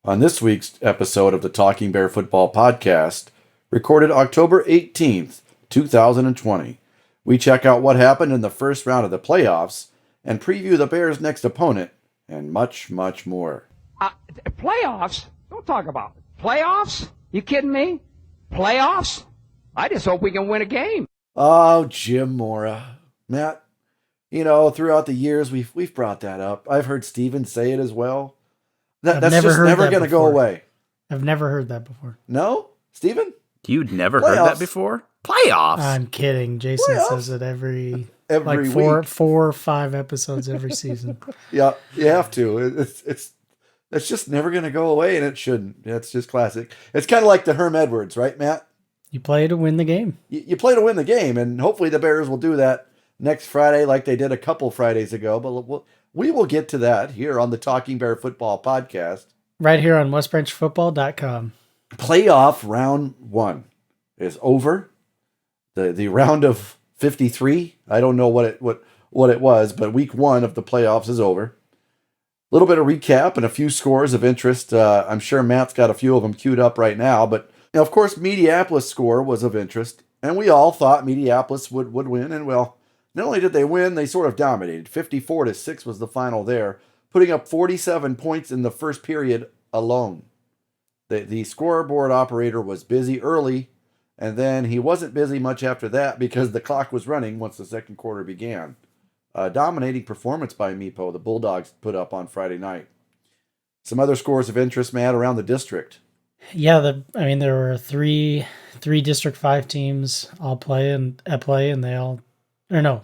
On this week's episode of the Talking Bear Football Podcast, recorded October 18th, 2020, we check out what happened in the first round of the playoffs and preview the Bears' next opponent and much, much more. Playoffs? Don't talk about it. Playoffs? You kidding me? Playoffs? I just hope we can win a game. Oh, Jim Mora. Matt, throughout the years, we've brought that up. I've heard Steven say it as well. That's just never going to go away. I've never heard that before. No? Steven? You'd never heard that before? Playoffs. I'm kidding. Jason says it every like four or five episodes every season. Yeah, you have to. It's just never going to go away, and it shouldn't. It's just classic. It's kind of like the Herm Edwards, right, Matt? You play to win the game. You play to win the game, and hopefully the Bears will do that next Friday like they did a couple Fridays ago, but we will get to that here on the Talking Bear Football Podcast. Right here on westbranchfootball.com. Playoff round 1 is over. The round of 53, I don't know what it was, but week 1 of the playoffs is over. A little bit of recap and a few scores of interest. I'm sure Matt's got a few of them queued up right now, but of course, Mediapolis score was of interest, and we all thought Mediapolis would win, and well, not only did they win, they sort of dominated. 54-6 was the final there, putting up 47 points in the first period alone. The scoreboard operator was busy early, and then he wasn't busy much after that because the clock was running once the second quarter began. Dominating performance by Meepo, the Bulldogs put up on Friday night. Some other scores of interest, Matt, around the district. Yeah, there were three District 5 teams all at play, and they all, or no,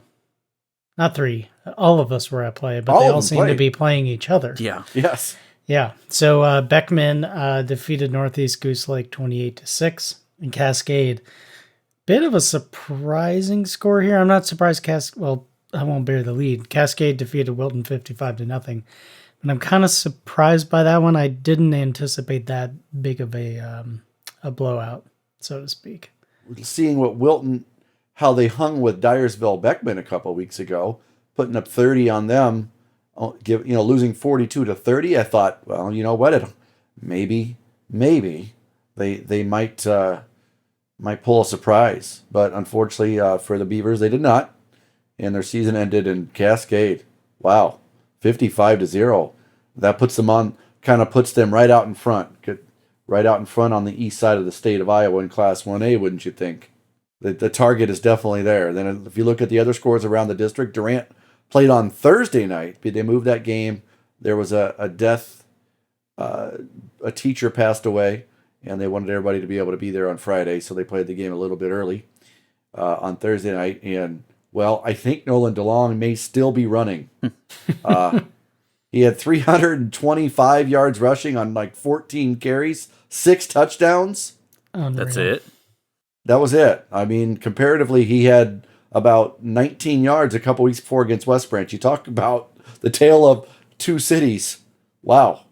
not three. All of us were at play, but they all seemed to be playing each other. Yeah. Yes. Yeah. So Beckman defeated Northeast Goose Lake 28-6, and Cascade. Bit of a surprising score here. I'm not surprised. I won't bear the lead. Cascade defeated Wilton 55-0. And I'm kind of surprised by that one. I didn't anticipate that big of a blowout, so to speak. Seeing what Wilton, how they hung with Dyersville Beckman a couple weeks ago, putting up 30 on them, losing 42-30. I thought, well, you know what? Maybe they might pull a surprise, but unfortunately for the Beavers, they did not, and their season ended in Cascade. Wow. 55-0. That puts them puts them right out in front on the east side of the state of Iowa in Class 1A, wouldn't you think? The target is definitely there. Then if you look at the other scores around the district, Durant played on Thursday night. They moved that game. There was a death. A teacher passed away, and they wanted everybody to be able to be there on Friday, so they played the game a little bit early on Thursday night. And well, I think Nolan DeLong may still be running. He had 325 yards rushing on like 14 carries, 6 touchdowns. That's it. That was it. Comparatively, he had about 19 yards a couple weeks before against West Branch. You talk about the tale of two cities. Wow.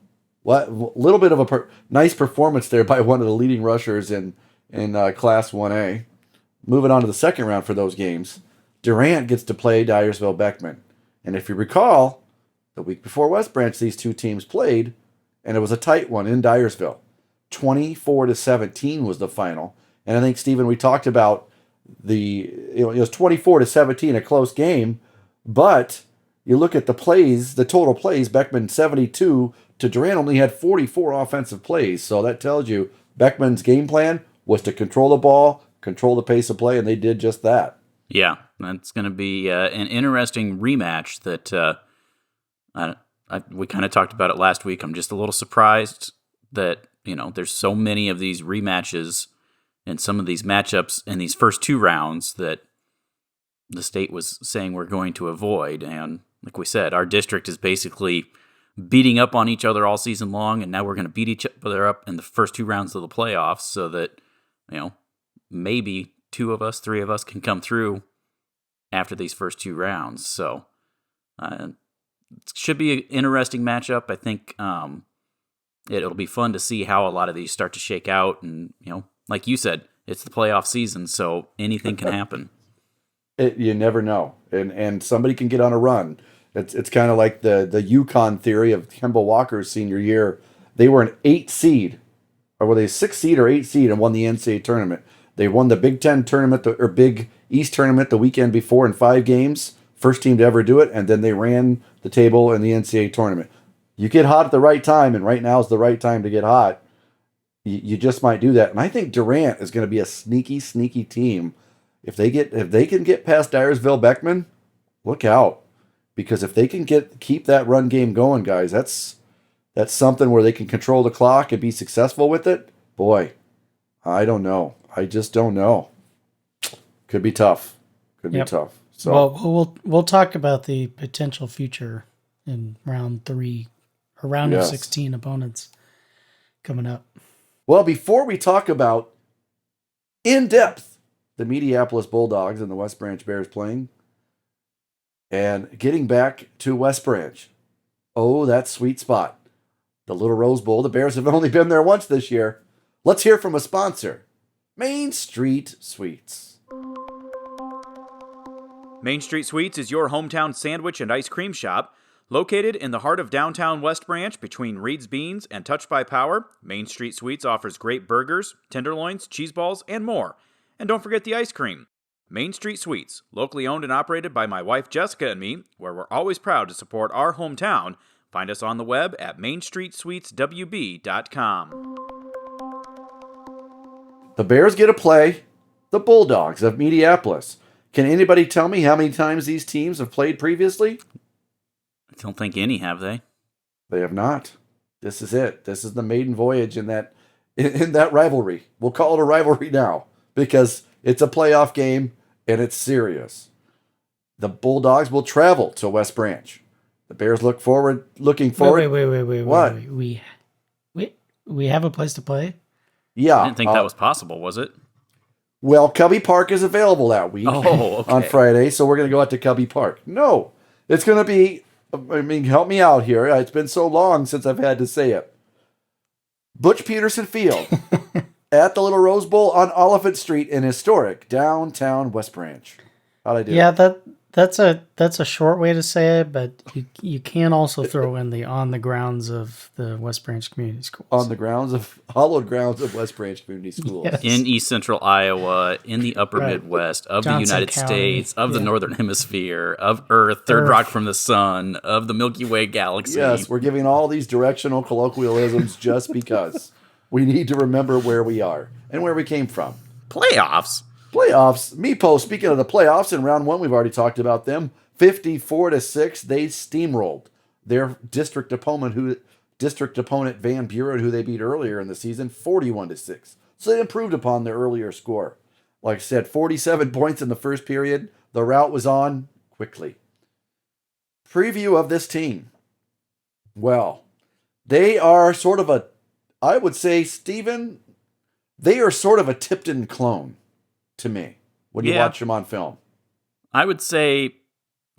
What a little bit of a nice performance there by one of the leading rushers in Class 1A. Moving on to the second round for those games. Durant gets to play Dyersville Beckman. And if you recall, the week before West Branch, these two teams played, and it was a tight one in Dyersville. 24-17 was the final. And I think, Stephen, we talked about it was 24-17, a close game, but you look at the plays, the total plays, Beckman 72 to Durant only had 44 offensive plays. So that tells you Beckman's game plan was to control the ball, control the pace of play, and they did just that. Yeah, that's going to be an interesting rematch that we kind of talked about it last week. I'm just a little surprised that, there's so many of these rematches and some of these matchups in these first 2 rounds that the state was saying we're going to avoid. And like we said, our district is basically beating up on each other all season long, and now we're going to beat each other up in the first 2 rounds of the playoffs so that, maybe 2 of us, 3 of us can come through after these first 2 rounds. So it should be an interesting matchup. I think it'll be fun to see how a lot of these start to shake out. And, like you said, it's the playoff season, so anything can happen. You never know. And somebody can get on a run. It's kind of like the Yukon theory of Kemba Walker's senior year They were an 8 seed, or were they 6 seed or 8 seed, and won the NCAA tournament. They won the Big Ten tournament, or Big East tournament the weekend before in 5 games. First team to ever do it, and then they ran the table in the NCAA tournament. You get hot at the right time, and right now is the right time to get hot. You just might do that. And I think Durant is going to be a sneaky, sneaky team. If they can get past Dyersville Beckman, look out. Because if they can keep that run game going, guys, that's something where they can control the clock and be successful with it. Boy, I don't know. I just don't know. Could be tough. Could be tough. So well, we'll talk about the potential future in round 3, or round of 16 opponents coming up. Well, before we talk about in depth the Mediapolis Bulldogs and the West Branch Bears playing, and getting back to West Branch, oh, that sweet spot, the Little Rose Bowl. The Bears have only been there once this year. Let's hear from a sponsor, Main Street Sweets. Main Street Sweets is your hometown sandwich and ice cream shop. Located in the heart of downtown West Branch between Reed's Beans and Touched by Power, Main Street Sweets offers great burgers, tenderloins, cheese balls, and more. And don't forget the ice cream. Main Street Sweets, locally owned and operated by my wife Jessica and me, where we're always proud to support our hometown. Find us on the web at mainstreetsweetswb.com. The Bears get to play the Bulldogs of Mediapolis. Can anybody tell me how many times these teams have played previously? I don't think any, have they? They have not. This is it. This is the maiden voyage in that rivalry. We'll call it a rivalry now because it's a playoff game and it's serious. The Bulldogs will travel to West Branch. The Bears looking forward. Wait. What? We have a place to play? Yeah. I didn't think that was possible, was it? Well, Cubby Park is available that week on Friday, so we're going to go out to Cubby Park. No, it's going to be, help me out here. It's been so long since I've had to say it. Butch Peterson Field at the Little Rose Bowl on Oliphant Street in historic downtown West Branch. How'd I do? Yeah, that's a short way to say it, but you can also throw in the on the grounds of the West Branch Community Schools. On the hallowed grounds of West Branch Community Schools. Yes. In East Central Iowa, in the upper Midwest, of Johnson the United County. States, of the Northern Hemisphere, of Earth, third rock from the sun, of the Milky Way galaxy. Yes, we're giving all these directional colloquialisms just because we need to remember where we are and where we came from. Playoffs? Playoffs. Meepo, speaking of the playoffs, in round 1, we've already talked about them. 54-6, they steamrolled their district opponent, Van Buren, who they beat earlier in the season, 41-6. So they improved upon their earlier score. Like I said, 47 points in the first period. The rout was on quickly. Preview of this team. Well, they are sort of I would say, Stephen, they are sort of a Tipton clone to me when you watch them on film. I would say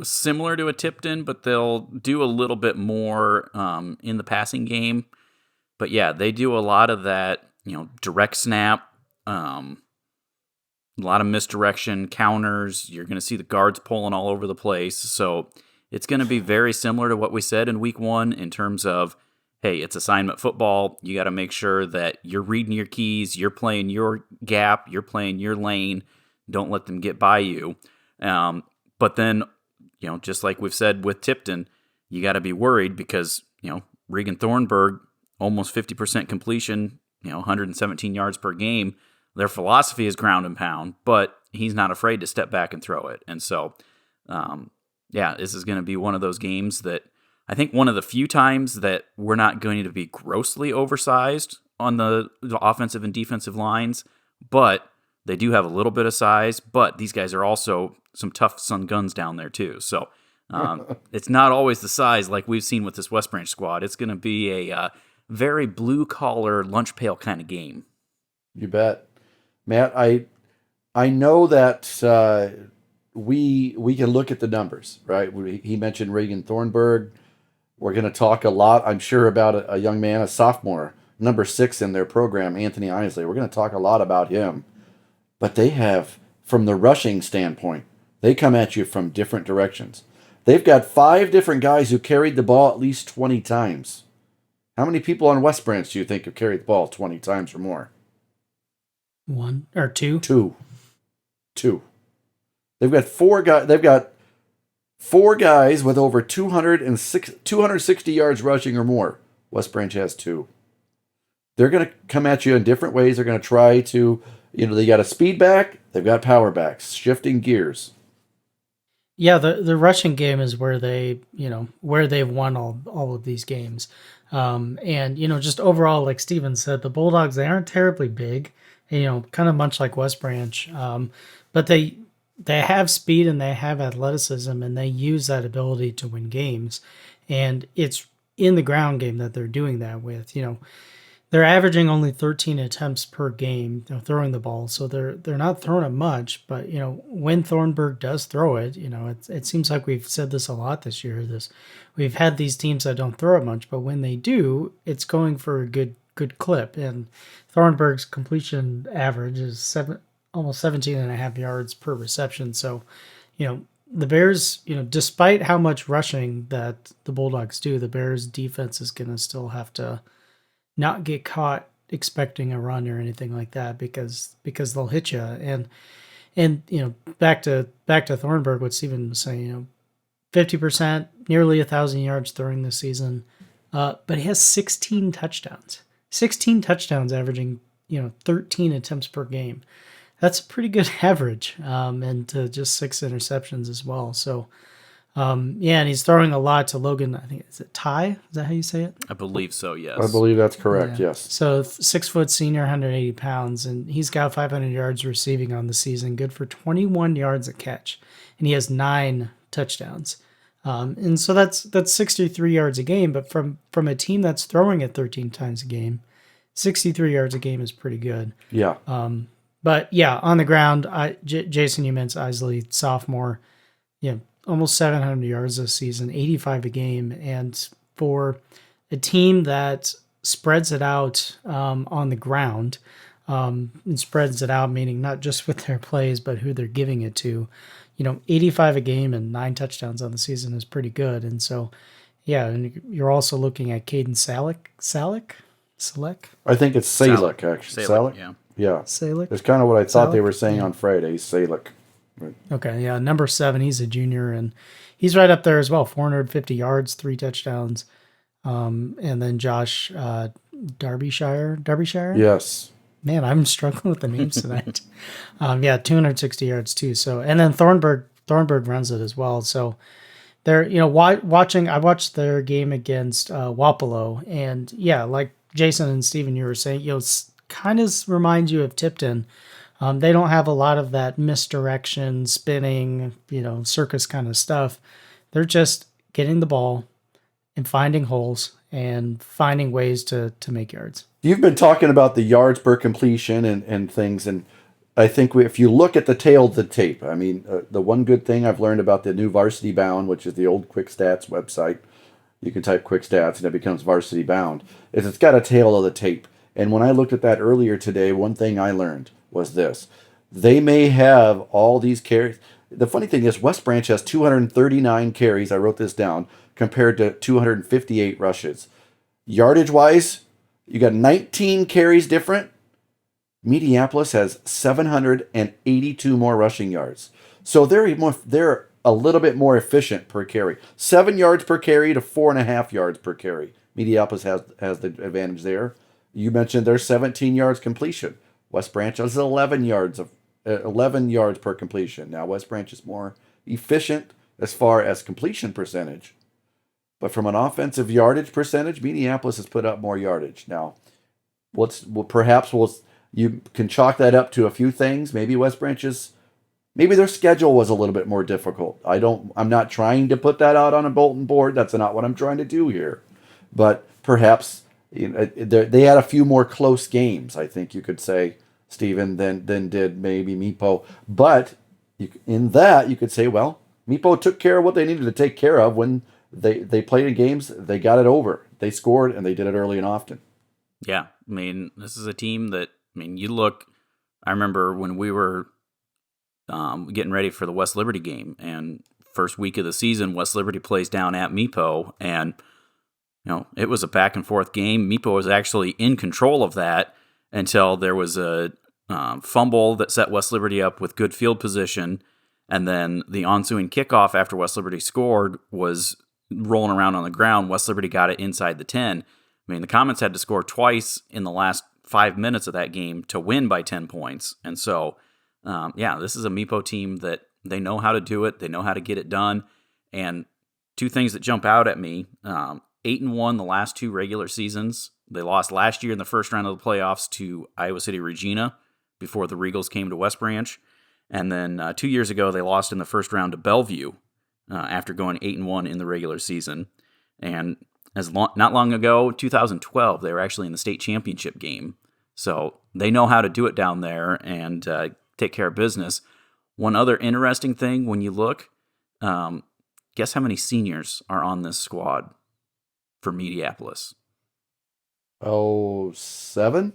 similar to a Tipton, but they'll do a little bit more in the passing game. But yeah, they do a lot of that, direct snap, a lot of misdirection, counters. You're going to see the guards pulling all over the place. So it's going to be very similar to what we said in week 1 in terms of, hey, it's assignment football. You got to make sure that you're reading your keys, you're playing your gap, you're playing your lane. Don't let them get by you. But then, just like we've said with Tipton, you got to be worried because, Regan Thornburg, almost 50% completion, 117 yards per game. Their philosophy is ground and pound, but he's not afraid to step back and throw it. And so, this is going to be one of those games that I think one of the few times that we're not going to be grossly oversized on the offensive and defensive lines, but they do have a little bit of size, but these guys are also some tough son guns down there too. So it's not always the size like we've seen with this West Branch squad. It's going to be a very blue-collar, lunch pail kind of game. You bet. Matt, I know that we can look at the numbers, right? He mentioned Regan Thornburg. We're going to talk a lot, I'm sure, about a young man, a sophomore, number 6 in their program, Anthony Isley. We're going to talk a lot about him. But they have, from the rushing standpoint, they come at you from different directions. They've got 5 different guys who carried the ball at least 20 times. How many people on West Branch do you think have carried the ball 20 times or more? 1 or 2? Two. They've got 4 guys. They've got 4 guys with over 260 yards rushing or more. West Branch has 2. They're going to come at you in different ways. They're going to try to, they got a speed back. They've got power backs, shifting gears. Yeah, the rushing game is where they've won all of these games. And, just overall, like Steven said, the Bulldogs, they aren't terribly big, kind of much like West Branch. But they have speed and they have athleticism, and they use that ability to win games. And it's in the ground game that they're doing that with. They're averaging only 13 attempts per game, throwing the ball. So they're not throwing it much, but when Thornburg does throw it, it seems like we've said this a lot this year. We've had these teams that don't throw it much, but when they do, it's going for a good clip. And Thornburg's completion average is almost 17 and a half yards per reception. So, the Bears, despite how much rushing that the Bulldogs do, the Bears defense is going to still have to not get caught expecting a run or anything like that because they'll hit you. And back to Thornburg, what Steven was saying, 50%, nearly 1,000 yards throwing this season, but he has 16 touchdowns. 16 touchdowns, averaging 13 attempts per game. That's a pretty good average, and just 6 interceptions as well. So. And he's throwing a lot to Logan. I think, is it Ty? Is that how you say it? I believe so, yes. I believe that's correct, Yeah. yes. So 6-foot senior, 180 pounds, and he's got 500 yards receiving on the season, good for 21 yards a catch, and he has 9 touchdowns. And so that's 63 yards a game, but from a team that's throwing it 13 times a game, 63 yards a game is pretty good. Yeah. But yeah, on the ground, Jason, you mentioned Isley, sophomore, almost 700 yards this season, 85 a game. And for a team that spreads it out on the ground, and spreads it out, meaning not just with their plays, but who they're giving it to, 85 a game and 9 touchdowns on the season is pretty good. And so, yeah, and you're also looking at Caden Salick? I think it's Salick, actually. Salick, yeah. Yeah. Salick? That's kind of what I thought they Salick? were saying on Friday, Salick. Okay, yeah, number 7, he's a junior, and he's right up there as well, 450 yards, 3 touchdowns. And then Josh Derbyshire? Yes. Man, I'm struggling with the names tonight. 260 yards too. So, and then Thornburg runs it as well. So they're, I watched their game against Wapello, and yeah, like Jason and Steven, you were saying, kind of reminds you of Tipton. They don't have a lot of that misdirection, spinning, circus kind of stuff. They're just getting the ball and finding holes and finding ways to make yards. You've been talking about the yards per completion and things, and I think if you look at the tail of the tape, I mean, the one good thing I've learned about the new Varsity Bound, which is the old Quick Stats website, you can type Quick Stats and it becomes Varsity Bound, is it's got a tail of the tape. And when I looked at that earlier today, one thing I learned was this. They may have all these carries. The funny thing is West Branch has 239 carries, I wrote this down, compared to 258 rushes. Yardage-wise, you got 19 carries different. Mediapolis has 782 more rushing yards. So they're a little bit more efficient per carry. 7 yards per carry to 4.5 yards per carry. Mediapolis has the advantage there. You mentioned their 17 yards completion. West Branch has 11 yards per completion. Now West Branch is more efficient as far as completion percentage. But from an offensive yardage percentage, Mediapolis has put up more yardage. Now, you can chalk that up to a few things. Maybe maybe their schedule was a little bit more difficult. I'm not trying to put that out on a bulletin board. That's not what I'm trying to do here. But perhaps they had a few more close games, I think you could say, Stephen, than did maybe Meepo. But in that, you could say, well, Meepo took care of what they needed to take care of when they played in games. They got it over. They scored, and they did it early and often. Yeah, I mean, this is a team that, you look, I remember when we were getting ready for the West Liberty game, and first week of the season, West Liberty plays down at Meepo, and it was a back and forth game. Meepo was actually in control of that until there was a fumble that set West Liberty up with good field position. And then the ensuing kickoff after West Liberty scored was rolling around on the ground. West Liberty got it inside the 10. I mean, the Comets had to score twice in the last 5 minutes of that game to win by 10 points. And so, this is a Meepo team that they know how to do it. They know how to get it done. And two things that jump out at me, 8-1 the last two regular seasons. They lost last year in the first round of the playoffs to Iowa City Regina before the Regals came to West Branch. And then 2 years ago, they lost in the first round to Bellevue after going 8-1 in the regular season. And not long ago, 2012, they were actually in the state championship game. So they know how to do it down there and take care of business. One other interesting thing when you look, guess how many seniors are on this squad for Mediapolis? Oh, 7?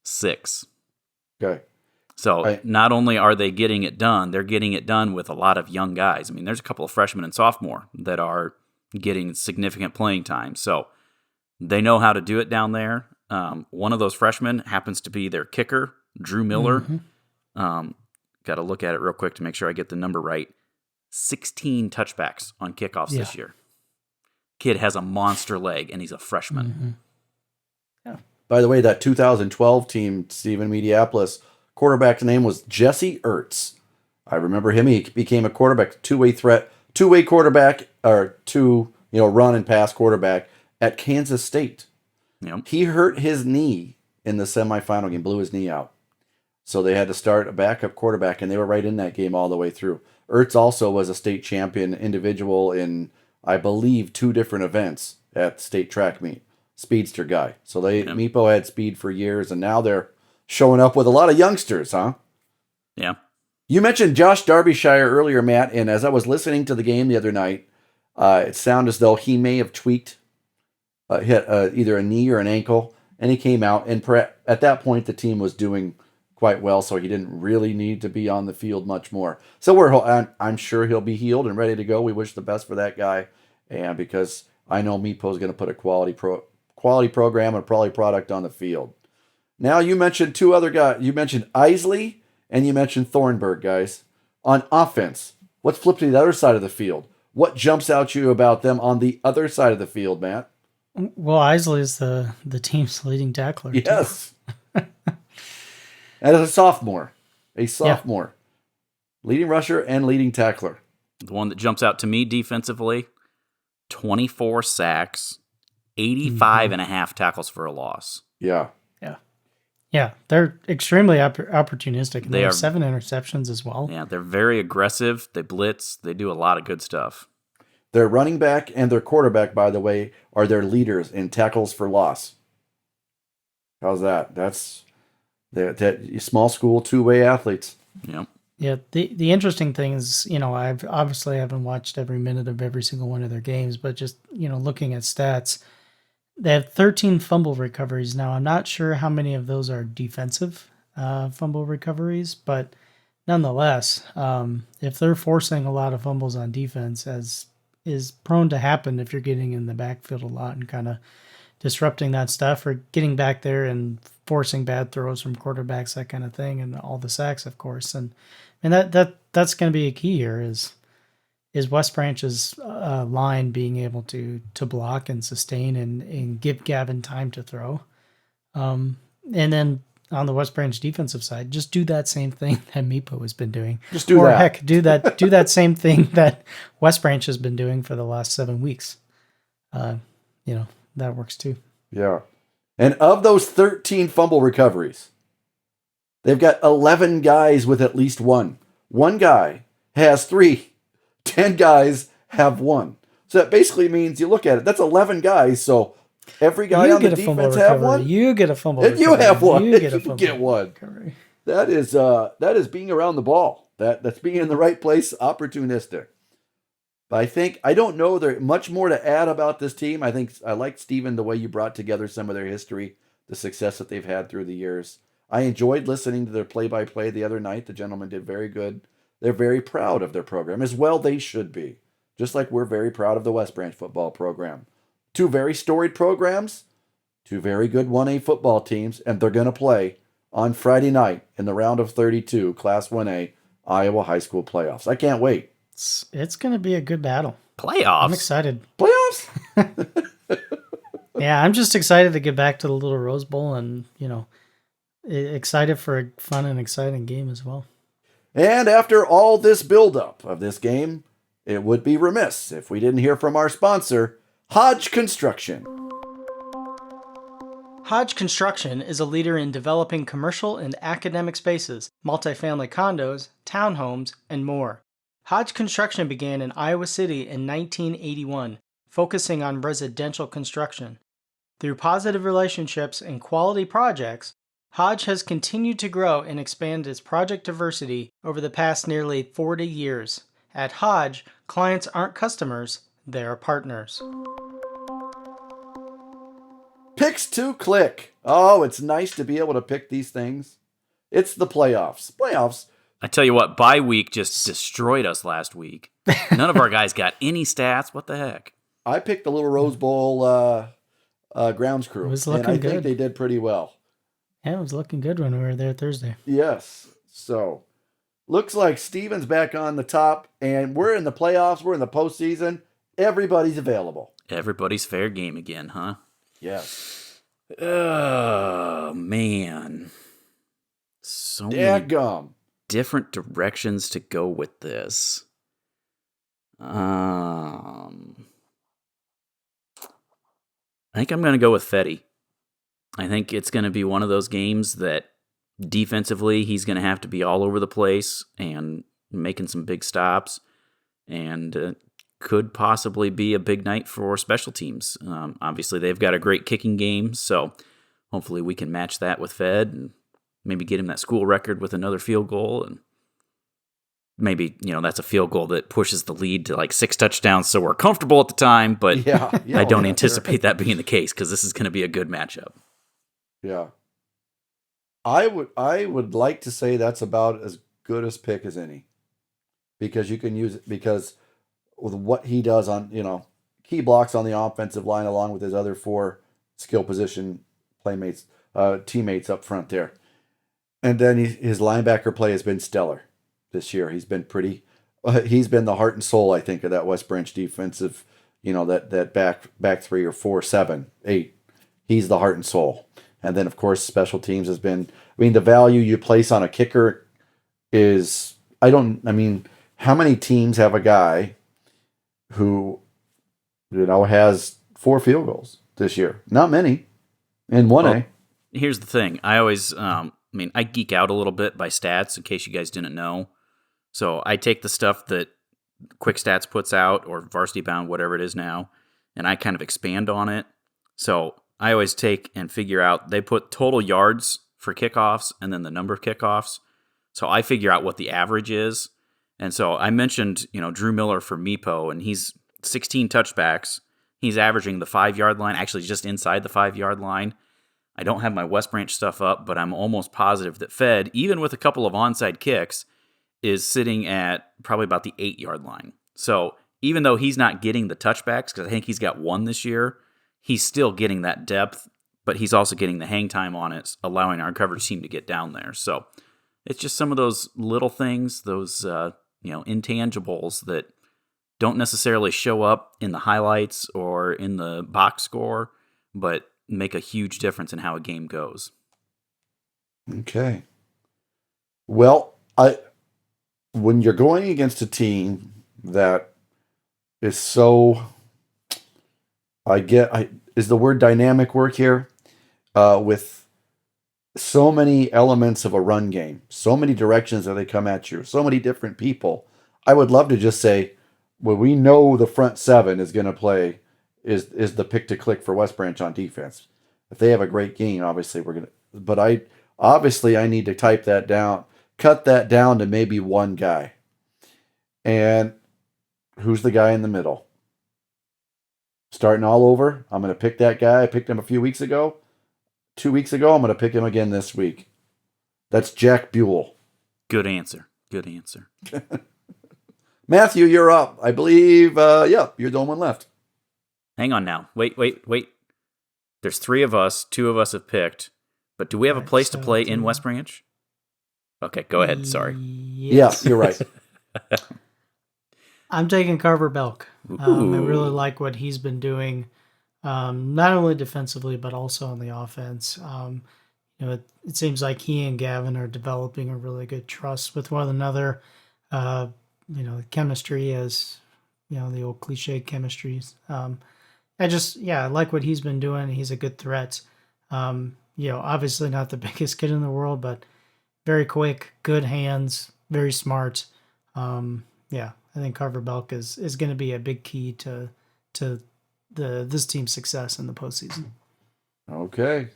6. Okay. So not only are they getting it done, they're getting it done with a lot of young guys. I mean, there's a couple of freshmen and sophomore that are getting significant playing time. So they know how to do it down there. One of those freshmen happens to be their kicker, Drew Miller. Mm-hmm. Got to look at it real quick to make sure I get the number right. 16 touchbacks on kickoffs this year. Kid has a monster leg, and he's a freshman. Mm-hmm. Yeah. By the way, that 2012 team, Stephen Mediapolis, quarterback's name was Jesse Ertz. I remember him. He became a quarterback, two-way threat, two-way quarterback, or run and pass quarterback at Kansas State. Yep. He hurt his knee in the semifinal game, blew his knee out. So they had to start a backup quarterback, and they were right in that game all the way through. Ertz also was a state champion individual in, I believe, 2 different events at state track meet. Speedster guy. So Meepo had speed for years, and now they're showing up with a lot of youngsters, huh? Yeah. You mentioned Josh Darbyshire earlier, Matt, and as I was listening to the game the other night, it sounded as though he may have tweaked, hit either a knee or an ankle, and he came out, and at that point the team was doing quite well, so he didn't really need to be on the field much more. So I'm sure he'll be healed and ready to go. We wish the best for that guy, and because I know Meepo's going to put a quality program and a quality product on the field. Now you mentioned 2 other guys. You mentioned Isley and you mentioned Thornburg, guys. On offense, let's flip to the other side of the field. What jumps out to you about them on the other side of the field, Matt? Well, Isley is the team's leading tackler. Yes. And as a sophomore. Leading rusher and leading tackler. The one that jumps out to me defensively, 24 sacks, 85 and a half tackles for a loss. Yeah. Yeah, they're extremely opportunistic. And They have are 7 interceptions as well. Yeah, they're very aggressive. They blitz. They do a lot of good stuff. Their running back and their quarterback, by the way, are their leaders in tackles for loss. How's that? That's that small school 2-way athletes. Yep. Yeah, the interesting thing is, I've obviously haven't watched every minute of every single one of their games, but just, looking at stats, they have 13 fumble recoveries. Now, I'm not sure how many of those are defensive fumble recoveries, but nonetheless, if they're forcing a lot of fumbles on defense, as is prone to happen if you're getting in the backfield a lot and kind of disrupting that stuff, or getting back there and forcing bad throws from quarterbacks, that kind of thing, and all the sacks, of course. And that's going to be a key here is West Branch's line being able to block and sustain and give Gavin time to throw. And then on the West Branch defensive side, just do that same thing that Meepo has been doing. Just do that. Heck, do that same thing that West Branch has been doing for the last 7 weeks. That works too. Yeah. And of those 13 fumble recoveries, they've got 11 guys with at least one. One guy has 3. 10 guys have 1. So that basically means you look at it, that's 11 guys. So every guy on the defense have 1. You get a fumble And you have 1. You get a fumble. Get 1. Recovery. That is being around the ball. That's being in the right place, opportunistic. But I don't know there's much more to add about this team. I think I like, Stephen, the way you brought together some of their history, the success that they've had through the years. I enjoyed listening to their play-by-play the other night. The gentleman did very good. They're very proud of their program, as well they should be. Just like we're very proud of the West Branch football program. Two very storied programs, two very good 1A football teams, and they're going to play on Friday night in the round of 32, Class 1A, Iowa High School playoffs. I can't wait. It's going to be a good battle. Playoffs. I'm excited. Playoffs? Yeah, I'm just excited to get back to the Little Rose Bowl and, excited for a fun and exciting game as well. And after all this buildup of this game, it would be remiss if we didn't hear from our sponsor, Hodge Construction. Hodge Construction is a leader in developing commercial and academic spaces, multifamily condos, townhomes, and more. Hodge Construction began in Iowa City in 1981, focusing on residential construction. Through positive relationships and quality projects, Hodge has continued to grow and expand its project diversity over the past nearly 40 years. At Hodge, clients aren't customers, they're partners. Picks to click. Oh, it's nice to be able to pick these things. It's the playoffs. Playoffs. I tell you what, bye week just destroyed us last week. None of our guys got any stats. What the heck? I picked the Little Rose Bowl grounds crew. It was and looking I good. think they did pretty well. Yeah, it was looking good when we were there Thursday. Yes. So, looks like Steven's back on the top, and we're in the playoffs. We're in the postseason. Everybody's available. Everybody's fair game again, huh? Yes. Oh, man. So many Dadgum. different directions to go with this. I think I'm going to go with Fetty. I think it's going to be one of those games that defensively he's going to have to be all over the place and making some big stops, and could possibly be a big night for special teams. Obviously, they've got a great kicking game, so hopefully we can match that with Fed and maybe get him that school record with another field goal, and maybe, that's a field goal that pushes the lead to like 6 touchdowns, so we're comfortable at the time, but Yeah. I don't anticipate that being the case because this is going to be a good matchup. Yeah. I would like to say that's about as good as pick as any, because you can use it, because with what he does on, key blocks on the offensive line, along with his other 4 skill position playmates, teammates up front there. And then his linebacker play has been stellar this year. He's been he's been the heart and soul, I think, of that West Branch defensive, that back 3 or 4, 7, 8. He's the heart and soul. And then, of course, special teams has been, the value you place on a kicker is, how many teams have a guy who, has 4 field goals this year? Not many in 1A. Well, here's the thing. I always, I geek out a little bit by stats, in case you guys didn't know. So I take the stuff that Quick Stats puts out, or Varsity Bound, whatever it is now, and I kind of expand on it. So I always take and figure out, they put total yards for kickoffs and then the number of kickoffs. So I figure out what the average is. And so I mentioned, Drew Miller for Meepo, and he's 16 touchbacks. He's averaging the 5-yard line, actually just inside the 5-yard line. I don't have my West Branch stuff up, but I'm almost positive that Fed, even with a couple of onside kicks, is sitting at probably about the 8-yard line. So even though he's not getting the touchbacks, because I think he's got 1 this year, he's still getting that depth, but he's also getting the hang time on it, allowing our coverage team to get down there. So it's just some of those little things, those intangibles that don't necessarily show up in the highlights or in the box score, but make a huge difference in how a game goes. Okay. Well, when you're going against a team that is so, is the word dynamic work here? With so many elements of a run game, so many directions that they come at you, so many different people. I would love to just say, well, we know the front 7 is going to play, is the pick to click for West Branch on defense. If they have a great game, obviously we're going to, but I need to type that down, cut that down to maybe one guy. And who's the guy in the middle? Starting all over, I'm going to pick that guy. I picked him a few weeks ago. 2 weeks ago, I'm going to pick him again this week. That's Jack Buell. Good answer. Good answer. Matthew, you're up. I believe, you're the only one left. Hang on now. Wait. There's 3 of us. 2 of us have picked. But do we have a place to play in West Branch? Okay, go ahead. Sorry. Yes. Yeah, you're right. I'm taking Carver Belk. I really like what he's been doing, not only defensively but also on the offense. It seems like he and Gavin are developing a really good trust with one another. Chemistry is, the old cliche chemistries. I like what he's been doing. He's a good threat. Obviously not the biggest kid in the world, but very quick, good hands, very smart. I think Carver Belk is going to be a big key to this team's success in the postseason. Okay.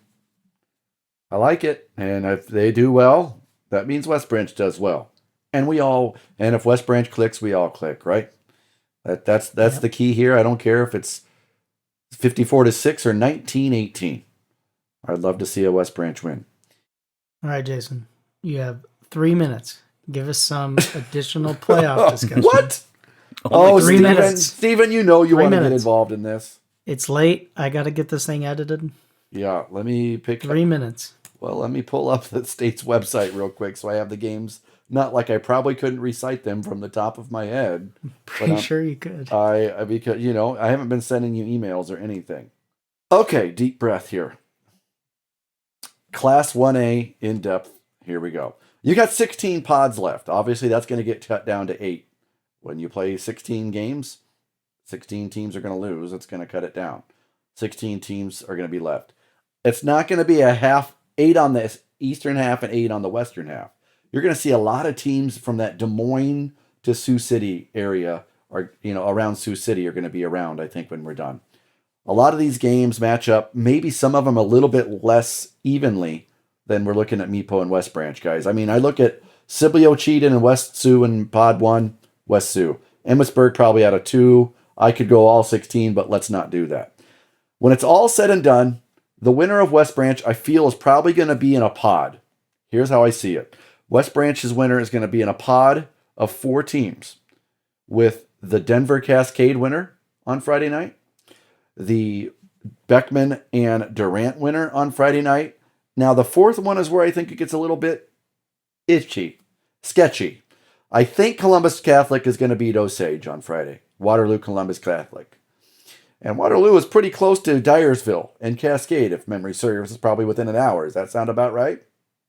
I like it. And if they do well, that means West Branch does well. And if West Branch clicks, we all click, right? That's the key here. I don't care if it's 54-6 or 19-18. I'd love to see a West Branch win. All right, Jason, you have 3 minutes. Give us some additional playoff discussion. What? Oh, 3 minutes. Steven, you want to get involved in this. It's late. I got to get this thing edited. Yeah, let me pick 3 minutes. Well, let me pull up the state's website real quick so I have the games. Not like I probably couldn't recite them from the top of my head. Pretty sure you could. Because I haven't been sending you emails or anything. Okay, deep breath here. Class 1A in depth. Here we go. You got 16 pods left. Obviously, that's going to get cut down to 8. When you play 16 games, 16 teams are going to lose. It's going to cut it down. 16 teams are going to be left. It's not going to be a half, 8 on the eastern half and 8 on the western half. You're going to see a lot of teams from that Des Moines to Sioux City area, or around Sioux City, are going to be around, I think, when we're done. A lot of these games match up, maybe some of them a little bit less evenly than we're looking at Meepo and West Branch, guys. I mean, I look at Sibley Cheaton and West Sioux in Pod 1, West Sioux. Emmitsburg probably out of 2. I could go all 16, but let's not do that. When it's all said and done, the winner of West Branch, I feel, is probably going to be in a pod. Here's how I see it. West Branch's winner is going to be in a pod of 4 teams, with the Denver Cascade winner on Friday night, the Beckman and Durant winner on Friday night. Now, the 4th one is where I think it gets a little bit sketchy. I think Columbus Catholic is going to beat Osage on Friday. Waterloo Columbus Catholic. And Waterloo is pretty close to Dyersville and Cascade, if memory serves. It's probably within an hour. Does that sound about right?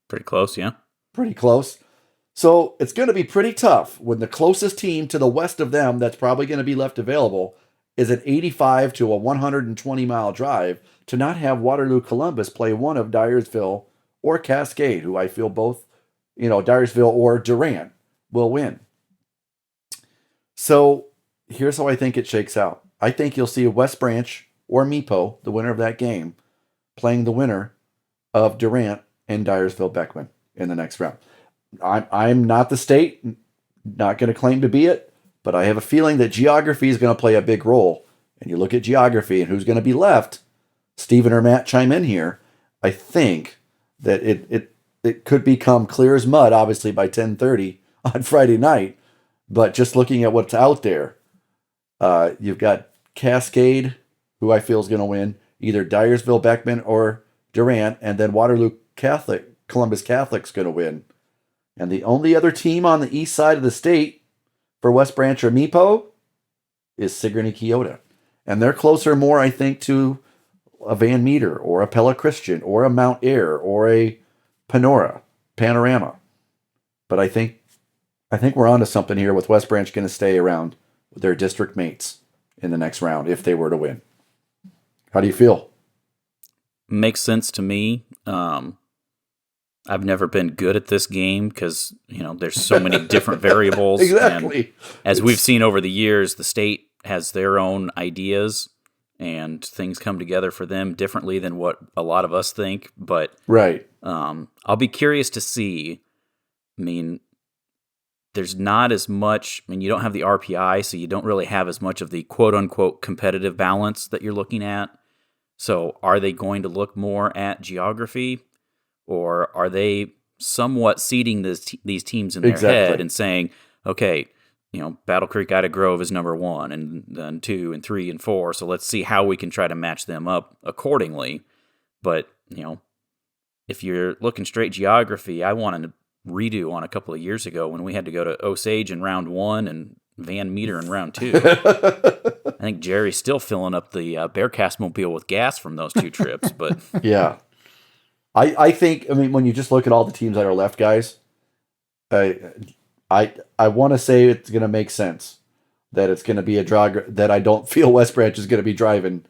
Pretty close, yeah. Pretty close. So it's going to be pretty tough when the closest team to the west of them that's probably going to be left available is an 85 to a 120-mile drive to not have Waterloo Columbus play one of Dyersville or Cascade, who I feel both, Dyersville or Durant will win. So here's how I think it shakes out. I think you'll see West Branch or Meepo, the winner of that game, playing the winner of Durant and Dyersville Beckman in the next round. I'm not the state, not going to claim to be it, but I have a feeling that geography is going to play a big role. And you look at geography and who's going to be left. Stephen or Matt chime in here. I think that it could become clear as mud, obviously, by 10:30 on Friday night. But just looking at what's out there, you've got Cascade, who I feel is going to win, either Dyersville Beckman or Durant, and then Waterloo Columbus Catholic's going to win. And the only other team on the east side of the state for West Branch or Meepo is Sigourney Keota. And they're closer more, I think, to a Van Meter or a Pella Christian or a Mount Ayr or a Panorama. But I think we're onto something here with West Branch going to stay around with their district mates in the next round if they were to win. How do you feel? Makes sense to me. I've never been good at this game because, there's so many different variables. Exactly. And as we've seen over the years, the state has their own ideas and things come together for them differently than what a lot of us think. But right. I'll be curious to see. I mean, there's not as much, you don't have the RPI, so you don't really have as much of the quote-unquote competitive balance that you're looking at. So are they going to look more at geography, or are they somewhat seeding these teams in their head and saying, okay, Battle Creek Ida Grove is number 1, and then 2 and 3 and 4. So let's see how we can try to match them up accordingly. But, if you're looking straight geography, I want a redo on a couple of years ago when we had to go to Osage in round 1 and Van Meter in round 2. I think Jerry's still filling up the Bearcast mobile with gas from those 2 trips. But yeah, I think, when you just look at all the teams that are left, guys, I want to say it's going to make sense that it's going to be a draw, that I don't feel West Branch is going to be driving,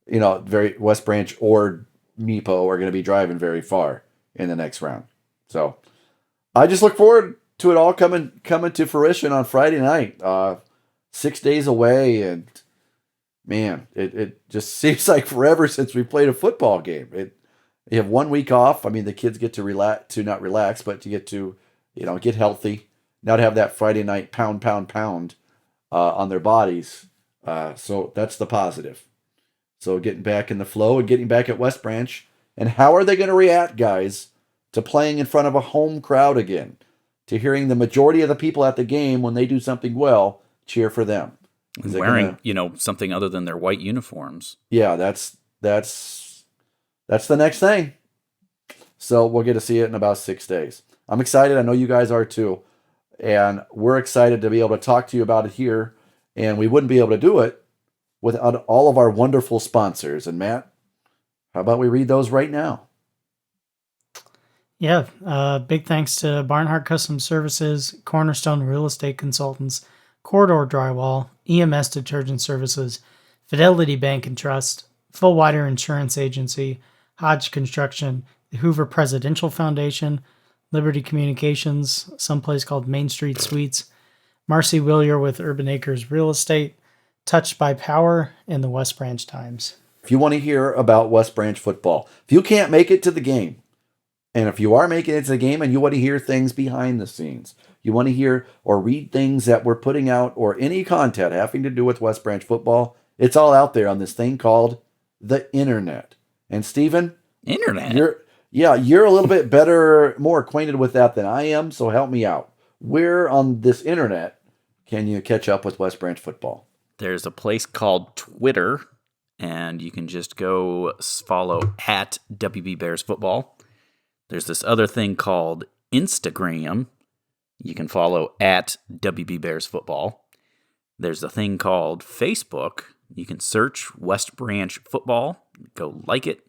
West Branch or Meepo are going to be driving very far in the next round. So I just look forward to it all coming to fruition on Friday night. 6 days away, and man, it just seems like forever since we played a football game. You have 1 week off. The kids get to not relax, but to get to, get healthy. Now to have that Friday night pound on their bodies. So that's the positive. So getting back in the flow and getting back at West Branch. And how are they going to react, guys, to playing in front of a home crowd again? To hearing the majority of the people at the game, when they do something well, cheer for them. Wearing, something other than their white uniforms. Yeah, that's the next thing. So we'll get to see it in about 6 days. I'm excited. I know you guys are too. And we're excited to be able to talk to you about it here. And we wouldn't be able to do it without all of our wonderful sponsors. And Matt, how about we read those right now? Yeah, big thanks to Barnhart Custom Services, Cornerstone Real Estate Consultants, Corridor Drywall, EMS Detergent Services, Fidelity Bank and Trust, Full Wider Insurance Agency, Hodge Construction, the Hoover Presidential Foundation, Liberty Communications, someplace called Main Street Suites, Marcy Willier with Urban Acres Real Estate, Touched by Power, and the West Branch Times. If you want to hear about West Branch football, if you can't make it to the game, and if you are making it to the game and you want to hear things behind the scenes, you want to hear or read things that we're putting out or any content having to do with West Branch football, it's all out there on this thing called the internet. And Stephen, internet? You're a little bit better, more acquainted with that than I am, so help me out. Where on this internet can you catch up with West Branch football? There's a place called Twitter, and you can just go follow at WB Bears Football. There's this other thing called Instagram. You can follow at WB Bears Football. There's a thing called Facebook. You can search West Branch Football. Go like it.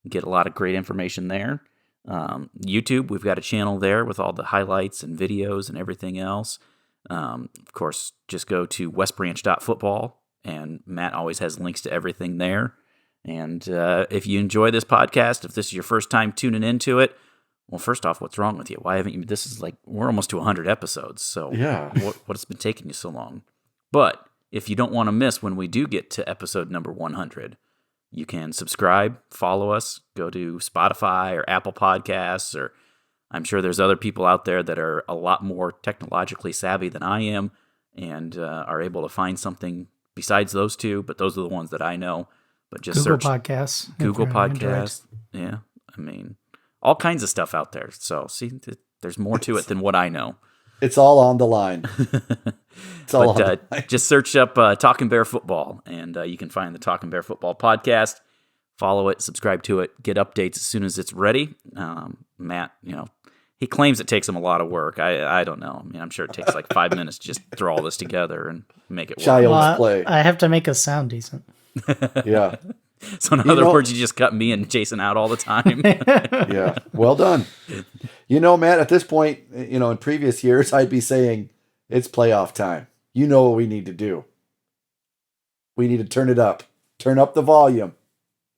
Get a lot of great information there. YouTube, we've got a channel there with all the highlights and videos and everything else. Of course, just go to westbranch.football, and Matt always has links to everything there. And if you enjoy this podcast, if this is your first time tuning into it, well, first off, what's wrong with you? Why haven't you? This is we're almost to 100 episodes. So yeah, what's been taking you so long? But if you don't want to miss when we do get to episode number 100, you can subscribe, follow us, go to Spotify or Apple Podcasts, or I'm sure there's other people out there that are a lot more technologically savvy than I am and are able to find something besides those two, but those are the ones that I know. But just Google search Podcasts. Google Podcasts. Yeah, all kinds of stuff out there. So see, there's more to it than what I know. It's all on the line. It's all on the line. Just search up Talking Bear Football, and you can find the Talking Bear Football podcast. Follow it, subscribe to it, get updates as soon as it's ready. Matt, he claims it takes him a lot of work. I don't know. I'm sure it takes 5 minutes to just throw all this together and make it work. Child's play. I have to make us sound decent. Yeah. So in other words, you just cut me and Jason out all the time. Yeah. Well done. Matt, at this point, in previous years, I'd be saying it's playoff time. You know what we need to do. We need to turn it up. Turn up the volume.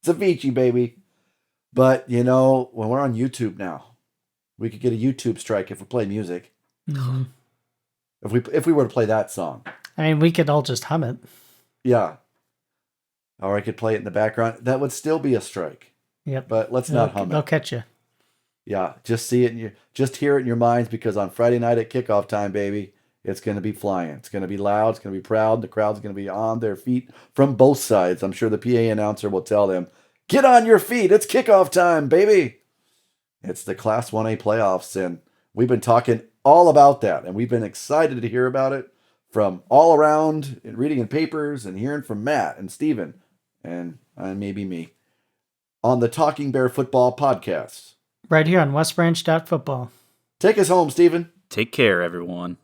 It's Avicii, baby. But, when we're on YouTube now, we could get a YouTube strike if we play music. Mm-hmm. If we were to play that song. We could all just hum it. Yeah. Or I could play it in the background. That would still be a strike. Yep. But let's not hum it. They'll catch you. Yeah. Just see it just hear it in your minds, because on Friday night at kickoff time, baby, it's going to be flying. It's going to be loud. It's going to be proud. The crowd's going to be on their feet from both sides. I'm sure the PA announcer will tell them, "Get on your feet. It's kickoff time, baby." It's the Class 1A playoffs, and we've been talking all about that, and we've been excited to hear about it from all around, and reading in papers and hearing from Matt and Steven and maybe me on the Talking Bear Football podcast. Right here on westbranch.football. Take us home, Steven. Take care, everyone.